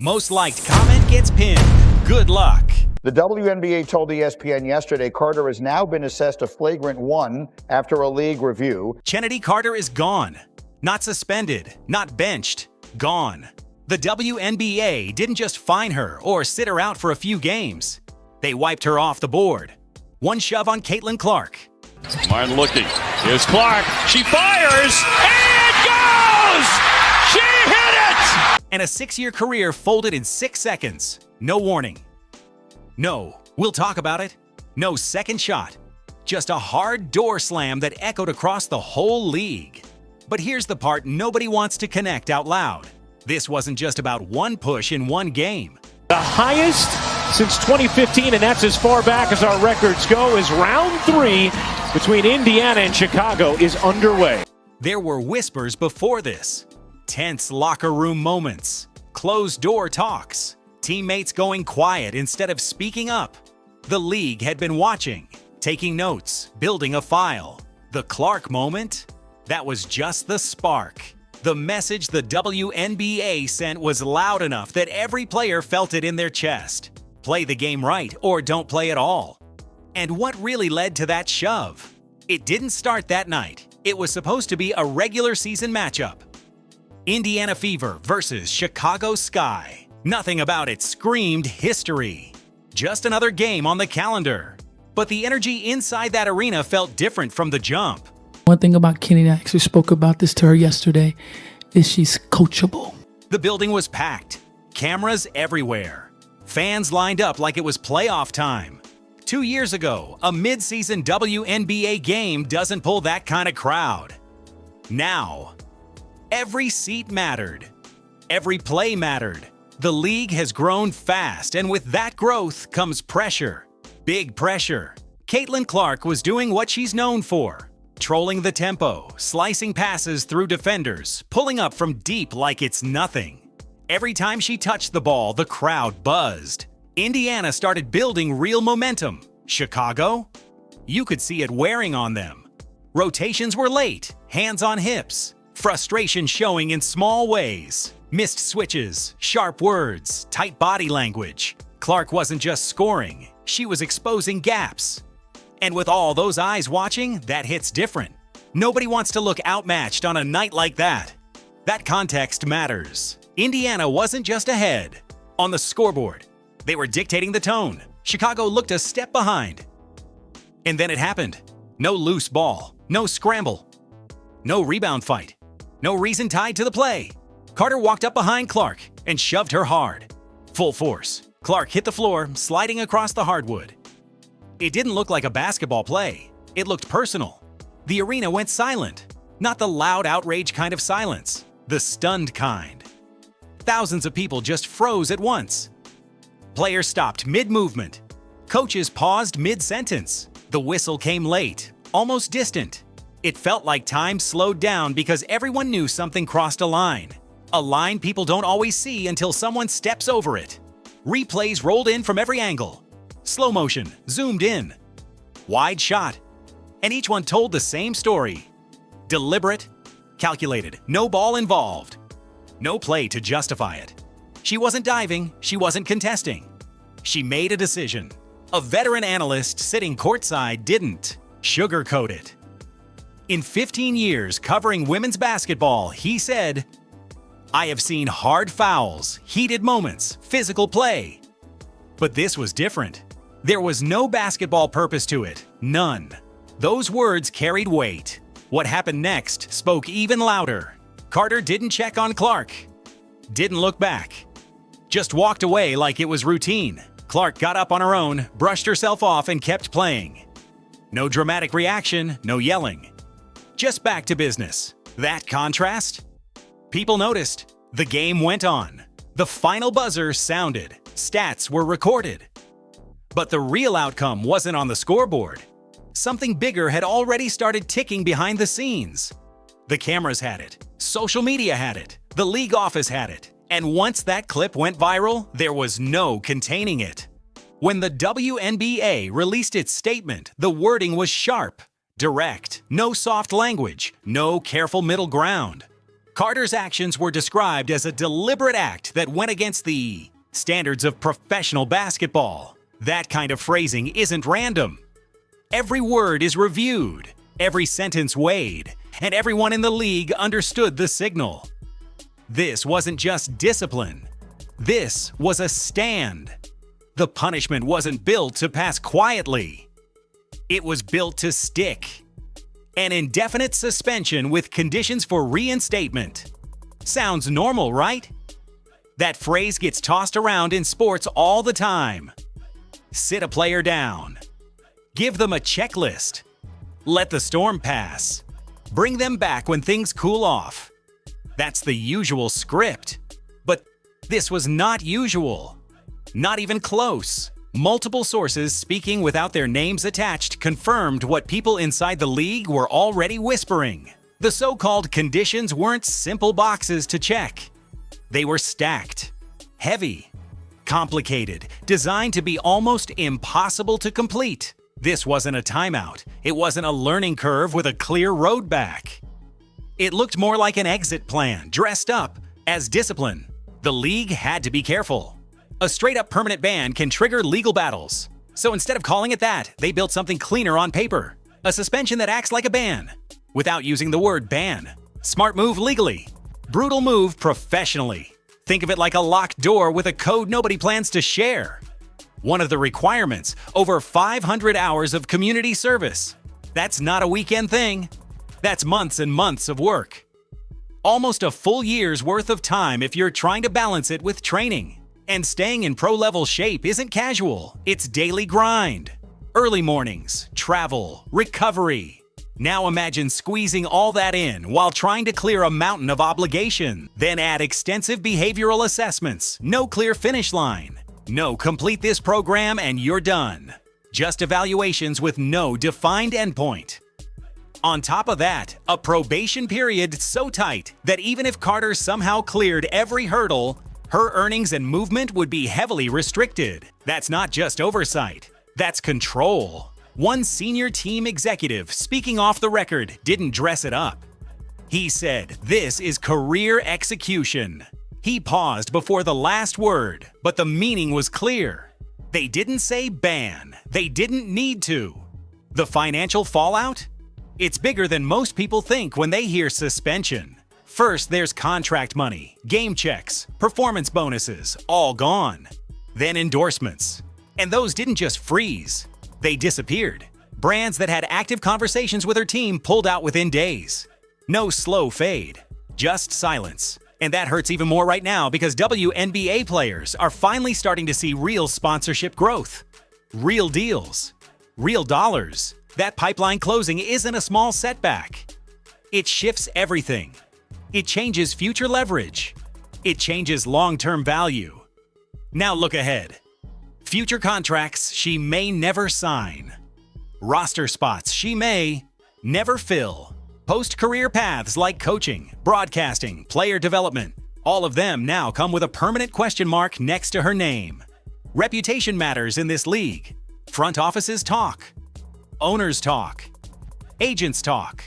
Most liked comment gets pinned. Good luck. The WNBA told ESPN yesterday Carter has now been assessed a flagrant 1 after a league review. Chennedy Carter is gone. Not suspended, not benched, gone. The WNBA didn't just fine her or sit her out for a few games. They wiped her off the board. One shove on Caitlin Clark. Martin looking. Here's Clark. She fires, and it goes! She hit it! And a 6-year career folded in 6 seconds. No warning. No, we'll talk about it. No second shot. Just a hard door slam that echoed across the whole league. But here's the part nobody wants to connect out loud. This wasn't just about one push in one game. The highest since 2015, and that's as far back as our records go, is round 3 between Indiana and Chicago is underway. There were whispers before this. Tense locker room moments, closed door talks, teammates going quiet instead of speaking up. The league had been watching, taking notes, building a file. The Clark moment? That was just the spark. The message the WNBA sent was loud enough that every player felt it in their chest. Play the game right or don't play at all. And what really led to that shove? It didn't start that night. It was supposed to be a regular season matchup. Indiana Fever versus Chicago Sky. Nothing about it screamed history. Just another game on the calendar. But the energy inside that arena felt different from the jump. One thing about Kennedy, I actually spoke about this to her yesterday, is she's coachable. The building was packed. Cameras everywhere. Fans lined up like it was playoff time. 2 years ago, a mid-season WNBA game doesn't pull that kind of crowd. Now, every seat mattered. Every play mattered. The league has grown fast, and with that growth comes pressure. Big pressure. Caitlin Clark was doing what she's known for. Trolling the tempo, slicing passes through defenders, pulling up from deep like it's nothing. Every time she touched the ball, the crowd buzzed. Indiana started building real momentum. Chicago? You could see it wearing on them. Rotations were late, hands on hips. Frustration showing in small ways. Missed switches, sharp words, tight body language. Clark wasn't just scoring, she was exposing gaps. And with all those eyes watching, that hits different. Nobody wants to look outmatched on a night like that. That context matters. Indiana wasn't just ahead. On the scoreboard, they were dictating the tone. Chicago looked a step behind. And then it happened. No loose ball, no scramble, no rebound fight, no reason tied to the play. Carter walked up behind Clark and shoved her hard. Full force. Clark hit the floor, sliding across the hardwood. It didn't look like a basketball play. It looked personal. The arena went silent. Not the loud outrage kind of silence, the stunned kind. Thousands of people just froze at once. Players stopped mid-movement. Coaches paused mid-sentence. The whistle came late, almost distant. It felt like time slowed down because everyone knew something crossed a line. A line people don't always see until someone steps over it. Replays rolled in from every angle. Slow motion, zoomed in. Wide shot. And each one told the same story. Deliberate, calculated, no ball involved. No play to justify it. She wasn't diving, she wasn't contesting. She made a decision. A veteran analyst sitting courtside didn't sugarcoat it. In 15 years covering women's basketball, he said, "I have seen hard fouls, heated moments, physical play. But this was different. There was no basketball purpose to it, none." Those words carried weight. What happened next spoke even louder. Carter didn't check on Clark. Didn't look back. Just walked away like it was routine. Clark got up on her own, brushed herself off, and kept playing. No dramatic reaction, no yelling. Just back to business. That contrast? People noticed. The game went on. The final buzzer sounded. Stats were recorded. But the real outcome wasn't on the scoreboard. Something bigger had already started ticking behind the scenes. The cameras had it. Social media had it. The league office had it. And once that clip went viral, there was no containing it. When the WNBA released its statement, the wording was sharp, direct, no soft language, no careful middle ground. Carter's actions were described as a deliberate act that went against the standards of professional basketball. That kind of phrasing isn't random. Every word is reviewed, every sentence weighed, and everyone in the league understood the signal. This wasn't just discipline. This was a stand. The punishment wasn't built to pass quietly. It was built to stick. An indefinite suspension with conditions for reinstatement. Sounds normal, right? That phrase gets tossed around in sports all the time. Sit a player down. Give them a checklist. Let the storm pass. Bring them back when things cool off. That's the usual script. But this was not usual. Not even close. Multiple sources speaking without their names attached confirmed what people inside the league were already whispering. The so-called conditions weren't simple boxes to check. They were stacked, heavy, complicated, designed to be almost impossible to complete. This wasn't a timeout. It wasn't a learning curve with a clear road back. It looked more like an exit plan, dressed up as discipline. The league had to be careful. A straight-up permanent ban can trigger legal battles. So instead of calling it that, they built something cleaner on paper. A suspension that acts like a ban, without using the word ban. Smart move legally. Brutal move professionally. Think of it like a locked door with a code nobody plans to share. One of the requirements, over 500 hours of community service. That's not a weekend thing. That's months and months of work. Almost a full year's worth of time if you're trying to balance it with training. And staying in pro-level shape isn't casual, it's daily grind. Early mornings, travel, recovery. Now imagine squeezing all that in while trying to clear a mountain of obligation. Then add extensive behavioral assessments, no clear finish line. No, complete this program and you're done. Just evaluations with no defined endpoint. On top of that, a probation period so tight that even if Carter somehow cleared every hurdle, her earnings and movement would be heavily restricted. That's not just oversight, that's control. One senior team executive, speaking off the record, didn't dress it up. He said, "This is career execution." He paused before the last word, but the meaning was clear. They didn't say ban. They didn't need to. The financial fallout? It's bigger than most people think when they hear suspension. First, there's contract money, game checks, performance bonuses, all gone. Then endorsements. And those didn't just freeze. They disappeared. Brands that had active conversations with her team pulled out within days. No slow fade, just silence. And that hurts even more right now because WNBA players are finally starting to see real sponsorship growth. Real deals. Real dollars. That pipeline closing isn't a small setback. It shifts everything. It changes future leverage. It changes long-term value. Now look ahead. Future contracts she may never sign. Roster spots she may never fill. Post-career paths like coaching, broadcasting, player development, all of them now come with a permanent question mark next to her name. Reputation matters in this league. Front offices talk. Owners talk. Agents talk.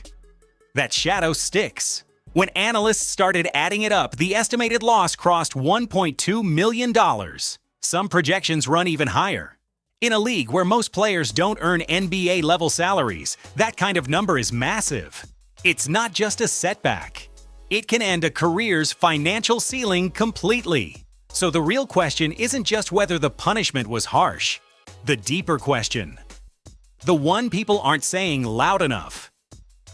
That shadow sticks. When analysts started adding it up, the estimated loss crossed $1.2 million. Some projections run even higher. In a league where most players don't earn NBA-level salaries, that kind of number is massive. It's not just a setback. It can end a career's financial ceiling completely. So the real question isn't just whether the punishment was harsh. The deeper question, the one people aren't saying loud enough,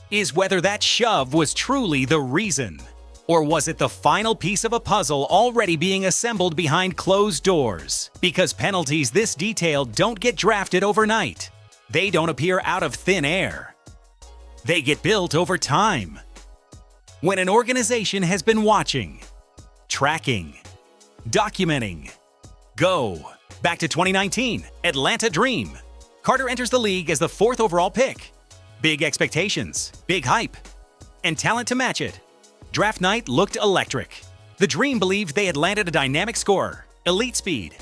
is whether that shove was truly the reason. Or was it the final piece of a puzzle already being assembled behind closed doors? Because penalties this detailed don't get drafted overnight. They don't appear out of thin air. They get built over time. When an organization has been watching, tracking, documenting. Go back to 2019, Atlanta Dream. Carter enters the league as the 4th overall pick. Big expectations, big hype, and talent to match it. Draft night looked electric. The Dream believed they had landed a dynamic scorer, elite speed,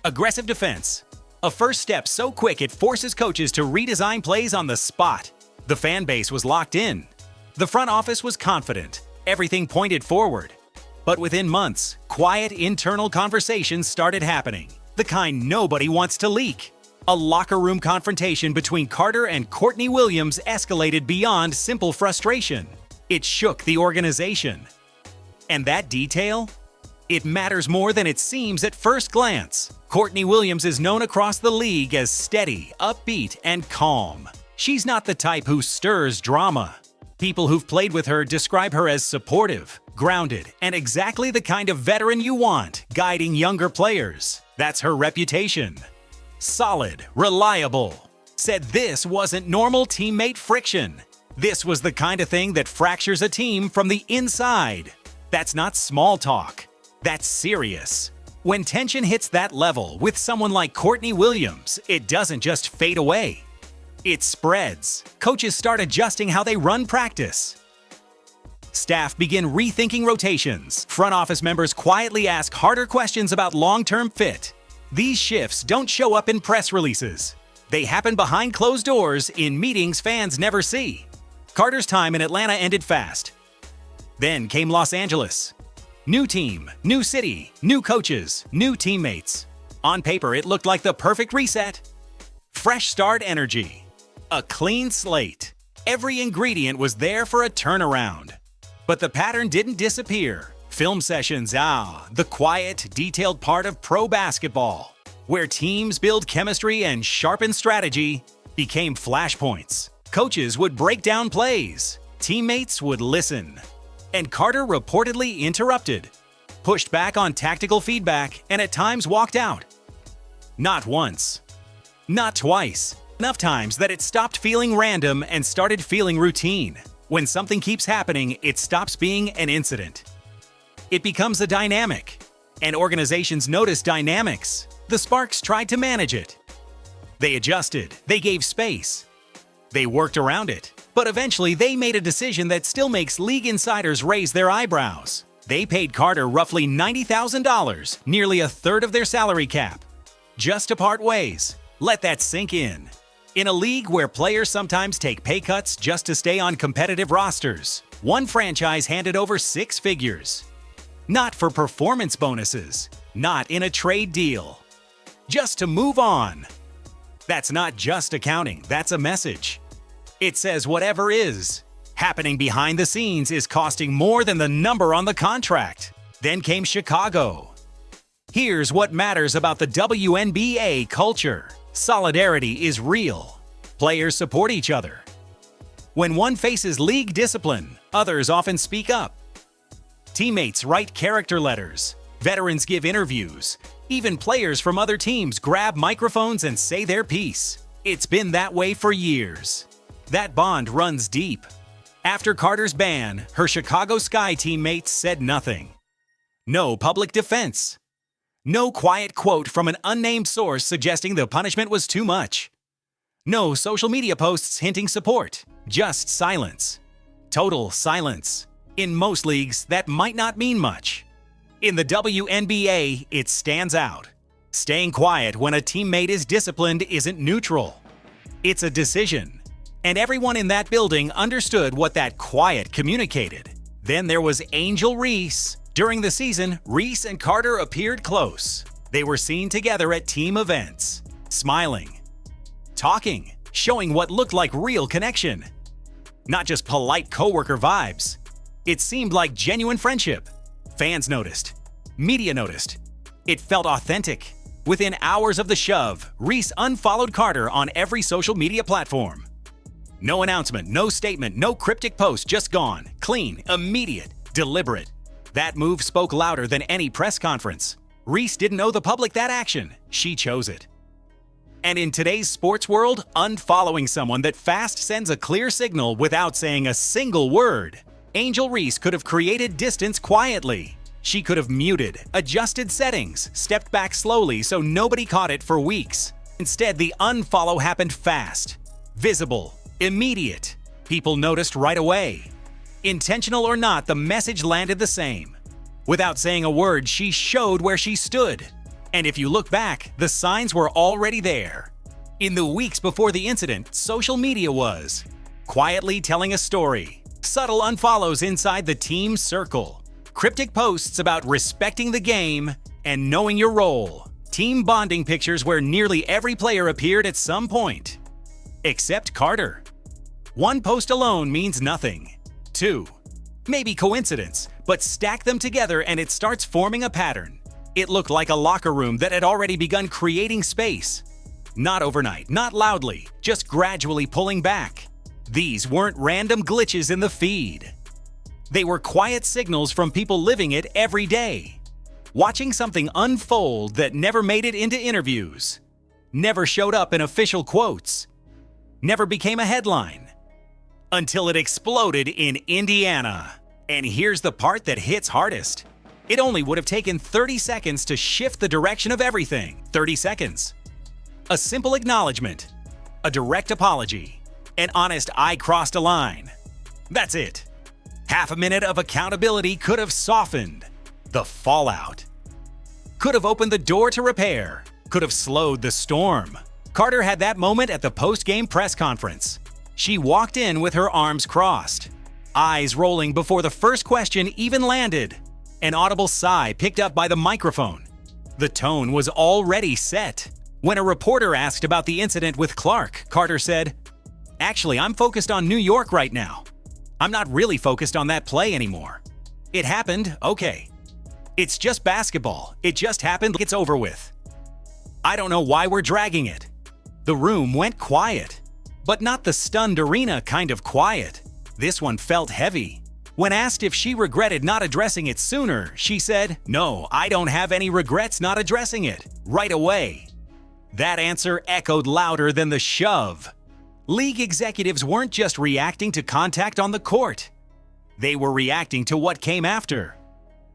aggressive defense, a first step so quick it forces coaches to redesign plays on the spot. The fan base was locked in. The front office was confident. Everything pointed forward. But within months, quiet internal conversations started happening, the kind nobody wants to leak. A locker room confrontation between Carter and Courtney Williams escalated beyond simple frustration. It shook the organization. And that detail? It matters more than it seems at first glance. Courtney Williams is known across the league as steady, upbeat, and calm. She's not the type who stirs drama. People who've played with her describe her as supportive, grounded, and exactly the kind of veteran you want, guiding younger players. That's her reputation. Solid, reliable. Said this wasn't normal teammate friction. This was the kind of thing that fractures a team from the inside. That's not small talk. That's serious. When tension hits that level with someone like Courtney Williams, it doesn't just fade away. It spreads. Coaches start adjusting how they run practice. Staff begin rethinking rotations. Front office members quietly ask harder questions about long-term fit. These shifts don't show up in press releases. They happen behind closed doors in meetings fans never see. Carter's time in Atlanta ended fast. Then came Los Angeles. New team, new city, new coaches, new teammates. On paper, it looked like the perfect reset. Fresh start energy. A clean slate. Every ingredient was there for a turnaround. But the pattern didn't disappear. Film sessions, the quiet, detailed part of pro basketball, where teams build chemistry and sharpen strategy, became flashpoints. Coaches would break down plays. Teammates would listen. And Carter reportedly interrupted, pushed back on tactical feedback, and at times walked out. Not once. Not twice. Enough times that it stopped feeling random and started feeling routine. When something keeps happening, it stops being an incident. It becomes a dynamic. And organizations notice dynamics. The Sparks tried to manage it. They adjusted. They gave space. They worked around it. But eventually, they made a decision that still makes league insiders raise their eyebrows. They paid Carter roughly $90,000, nearly a third of their salary cap, just to part ways. Let that sink in. In a league where players sometimes take pay cuts just to stay on competitive rosters, one franchise handed over 6 figures. Not for performance bonuses, not in a trade deal. Just to move on. That's not just accounting, that's a message. It says whatever is happening behind the scenes is costing more than the number on the contract. Then came Chicago. Here's what matters about the WNBA culture. Solidarity is real. Players support each other. When one faces league discipline, others often speak up. Teammates write character letters. Veterans give interviews. Even players from other teams grab microphones and say their piece. It's been that way for years. That bond runs deep. After Carter's ban, her Chicago Sky teammates said nothing. No public defense. No quiet quote from an unnamed source suggesting the punishment was too much. No social media posts hinting support. Just silence. Total silence. In most leagues, that might not mean much. In the WNBA, it stands out. Staying quiet when a teammate is disciplined isn't neutral. It's a decision. And everyone in that building understood what that quiet communicated. Then there was Angel Reese. During the season, Reese and Carter appeared close. They were seen together at team events, smiling, talking, showing what looked like real connection. Not just polite coworker vibes. It seemed like genuine friendship. Fans noticed. Media noticed. It felt authentic. Within hours of the shove, Reese unfollowed Carter on every social media platform. No announcement, no statement, no cryptic post, just gone. Clean, immediate, deliberate. That move spoke louder than any press conference. Reese didn't owe the public that action. She chose it. And in today's sports world, unfollowing someone that fast sends a clear signal without saying a single word. Angel Reese could have created distance quietly. She could have muted, adjusted settings, stepped back slowly so nobody caught it for weeks. Instead, the unfollow happened fast, visible, immediate. People noticed right away. Intentional or not, the message landed the same. Without saying a word, she showed where she stood. And if you look back, the signs were already there. In the weeks before the incident, social media was quietly telling a story. subtle unfollows inside the team circle, cryptic posts about respecting the game and knowing your role, team bonding pictures where nearly every player appeared at some point. Except Carter. One post alone means nothing. 2. Maybe coincidence, but stack them together and it starts forming a pattern. It looked like a locker room that had already begun creating space. Not overnight, not loudly, just gradually pulling back. These weren't random glitches in the feed. They were quiet signals from people living it every day. Watching something unfold that never made it into interviews, never showed up in official quotes, never became a headline, until it exploded in Indiana. And here's the part that hits hardest. It only would have taken 30 seconds to shift the direction of everything. 30 seconds. A simple acknowledgement, a direct apology, an honest "I crossed a line." That's it. Half a minute of accountability could have softened the fallout. Could have opened the door to repair. Could have slowed the storm. Carter had that moment at the post-game press conference. She walked in with her arms crossed, eyes rolling before the first question even landed. An audible sigh picked up by the microphone. The tone was already set. When a reporter asked about the incident with Clark, Carter said, "Actually, I'm focused on New York right now. I'm not really focused on that play anymore. It happened, okay. It's just basketball. It just happened, it's over with. I don't know why we're dragging it." The room went quiet, but not the stunned arena kind of quiet. This one felt heavy. When asked if she regretted not addressing it sooner, she said, "No, I don't have any regrets not addressing it right away." That answer echoed louder than the shove. League executives weren't just reacting to contact on the court. They were reacting to what came after.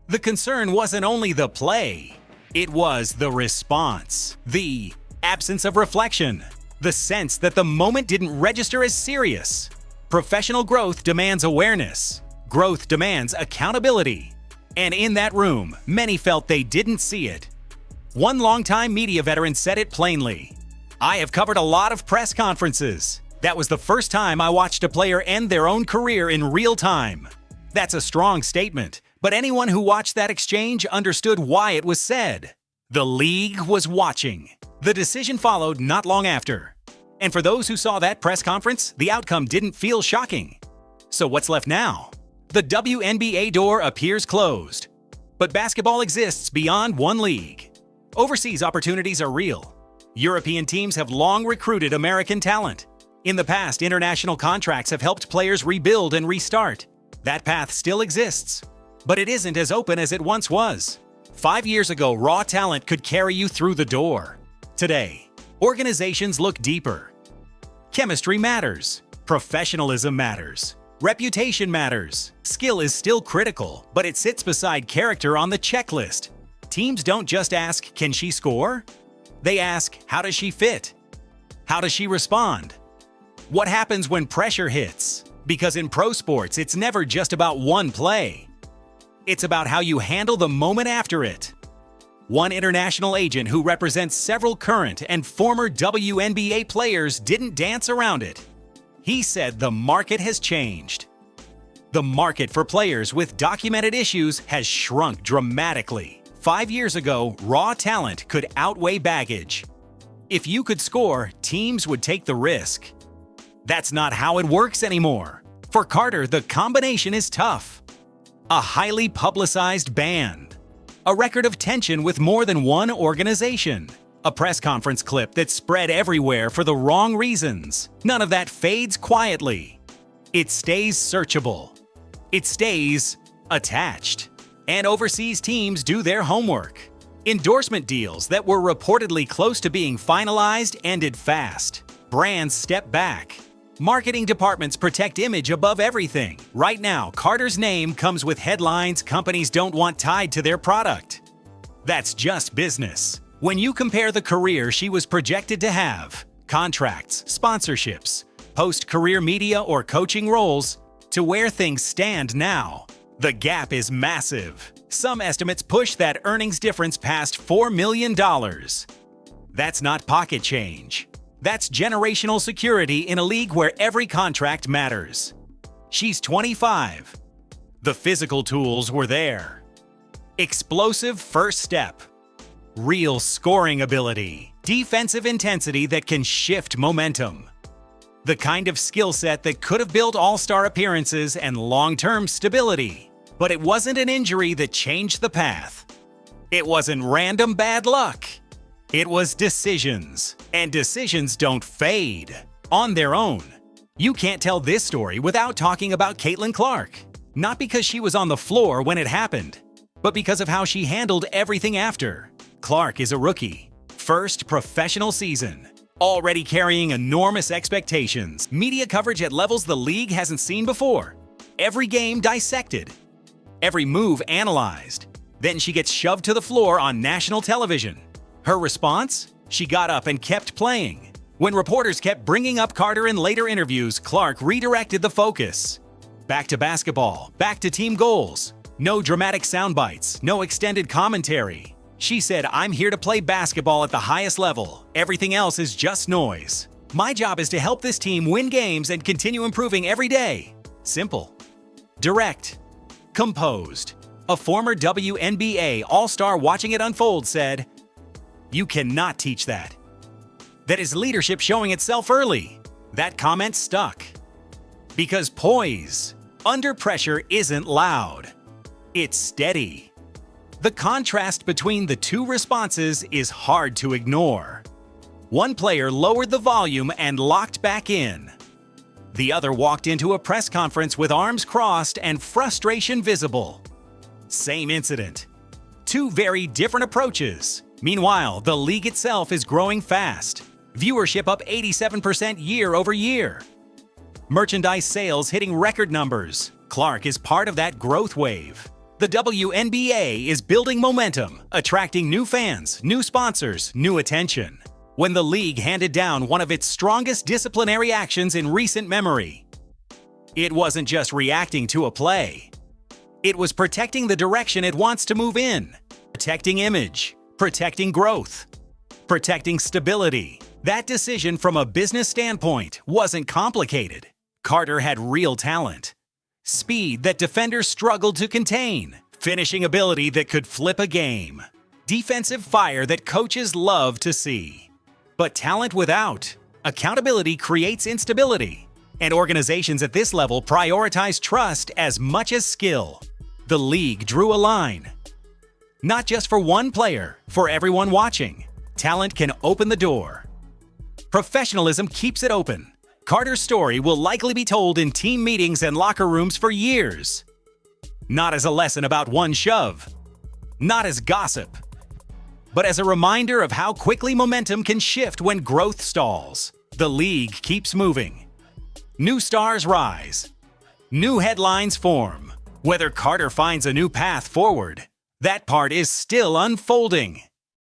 The concern wasn't only the play, it was the response, the absence of reflection, the sense that the moment didn't register as serious. Professional growth demands awareness. Growth demands accountability. And in that room, many felt they didn't see it. One longtime media veteran said it plainly. "I have covered a lot of press conferences. That was the first time I watched a player end their own career in real time." That's a strong statement, but anyone who watched that exchange understood why it was said. The league was watching. The decision followed not long after. And for those who saw that press conference, the outcome didn't feel shocking. So what's left now? The WNBA door appears closed. But basketball exists beyond one league. Overseas opportunities are real. European teams have long recruited American talent. In the past, international contracts have helped players rebuild and restart. That path still exists, but it isn't as open as it once was. 5 years ago, raw talent could carry you through the door. Today, organizations look deeper. Chemistry matters. Professionalism matters. Reputation matters. Skill is still critical, but it sits beside character on the checklist. Teams don't just ask, "Can she score?" They ask, "How does she fit? How does she respond? What happens when pressure hits?" Because in pro sports, it's never just about one play. It's about how you handle the moment after it. One international agent who represents several current and former WNBA players didn't dance around it. He said the market has changed. The market for players with documented issues has shrunk dramatically. 5 years ago, raw talent could outweigh baggage. If you could score, teams would take the risk. That's not how it works anymore. For Carter, the combination is tough. A highly publicized ban. A record of tension with more than one organization. A press conference clip that spread everywhere for the wrong reasons. None of that fades quietly. It stays searchable. It stays attached. And overseas teams do their homework. Endorsement deals that were reportedly close to being finalized ended fast. Brands step back. Marketing departments protect image above everything. Right now, Carter's name comes with headlines companies don't want tied to their product. That's just business. When you compare the career she was projected to have, contracts, sponsorships, post-career media or coaching roles, to where things stand now, the gap is massive. Some estimates push that earnings difference past $4 million. That's not pocket change. That's generational security in a league where every contract matters. She's 25. The physical tools were there. Explosive first step. Real scoring ability. Defensive intensity that can shift momentum. The kind of skill set that could have built all-star appearances and long-term stability. But it wasn't an injury that changed the path. It wasn't random bad luck. It was decisions. And decisions don't fade on their own. You can't tell this story without talking about Caitlin Clark. Not because she was on the floor when it happened, but because of how she handled everything after. Clark is a rookie. First professional season. Already carrying enormous expectations. Media coverage at levels the league hasn't seen before. Every game dissected. Every move analyzed. Then she gets shoved to the floor on national television. Her response? She got up and kept playing. When reporters kept bringing up Carter in later interviews, Clark redirected the focus. Back to basketball, back to team goals. No dramatic sound bites, no extended commentary. She said, "I'm here to play basketball at the highest level. Everything else is just noise. My job is to help this team win games and continue improving every day." Simple. Direct. Composed. A former WNBA All-Star watching it unfold said, "You cannot teach that." That is leadership showing itself early. That comment stuck. Because poise, under pressure, isn't loud. It's steady. The contrast between the two responses is hard to ignore. One player lowered the volume and locked back in. The other walked into a press conference with arms crossed and frustration visible. Same incident. Two very different approaches. Meanwhile, the league itself is growing fast. Viewership up 87% year over year. Merchandise sales hitting record numbers. Clark is part of that growth wave. The WNBA is building momentum, attracting new fans, new sponsors, new attention. When the league handed down one of its strongest disciplinary actions in recent memory, it wasn't just reacting to a play. It was protecting the direction it wants to move in, protecting image, protecting growth, protecting stability. That decision from a business standpoint wasn't complicated. Carter had real talent. Speed that defenders struggled to contain. Finishing ability that could flip a game. Defensive fire that coaches love to see. But talent without accountability creates instability. And organizations at this level prioritize trust as much as skill. The league drew a line. Not just for one player, for everyone watching. Talent can open the door. Professionalism keeps it open. Carter's story will likely be told in team meetings and locker rooms for years. Not as a lesson about one shove. Not as gossip. But as a reminder of how quickly momentum can shift when growth stalls. The league keeps moving. New stars rise. New headlines form. Whether Carter finds a new path forward, that part is still unfolding.